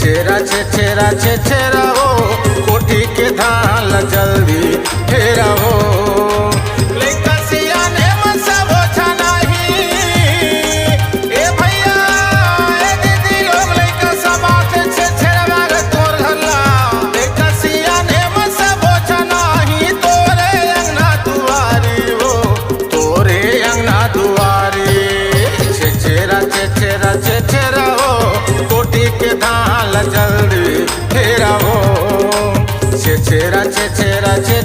छेरा हो कोठी के धान जल्दी फेरा हो लइका सियाने में सब छनाही ए भैया ए दीदी लोग लइका सब आते छेरा के तोर घल्ला लइका सियाने में सब छनाही तोरे अंगना दुआरी हो तोरे अंगना दुआरी छेरा हो कोठी के धान जल्दी फेरा हो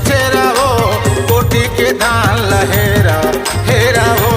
छेरा हो कोठी के धान लहेरा हेरा हो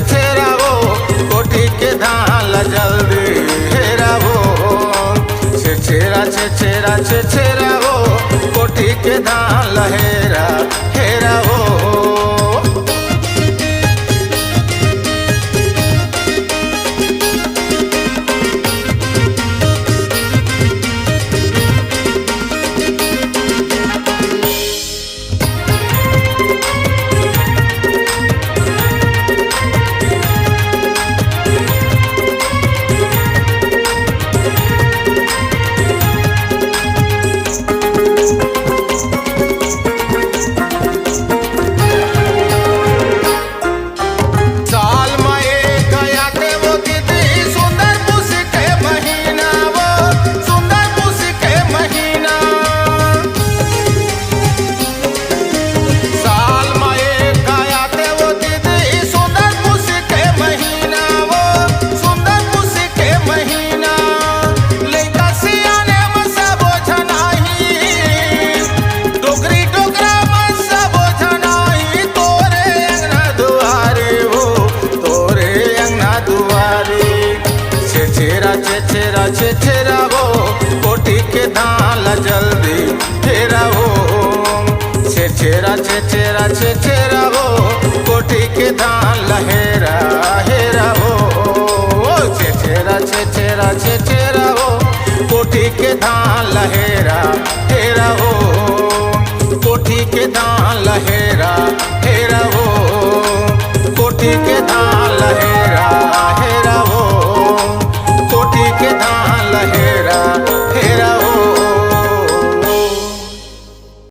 छेरा हो कोठी के धान जल्दी हेरा हो छेरा हो कोठी के धान लहेरा हेरा हो छेरा हो कोठी के धान जल्दी फेरा हो छेरा हो कोठी के धान लहेरा हेरा हो छेरा हो कोठी के धान लहेरा हेरा हो कोठी के धान लहेरा हेरा हो कोठी के धान लहेरा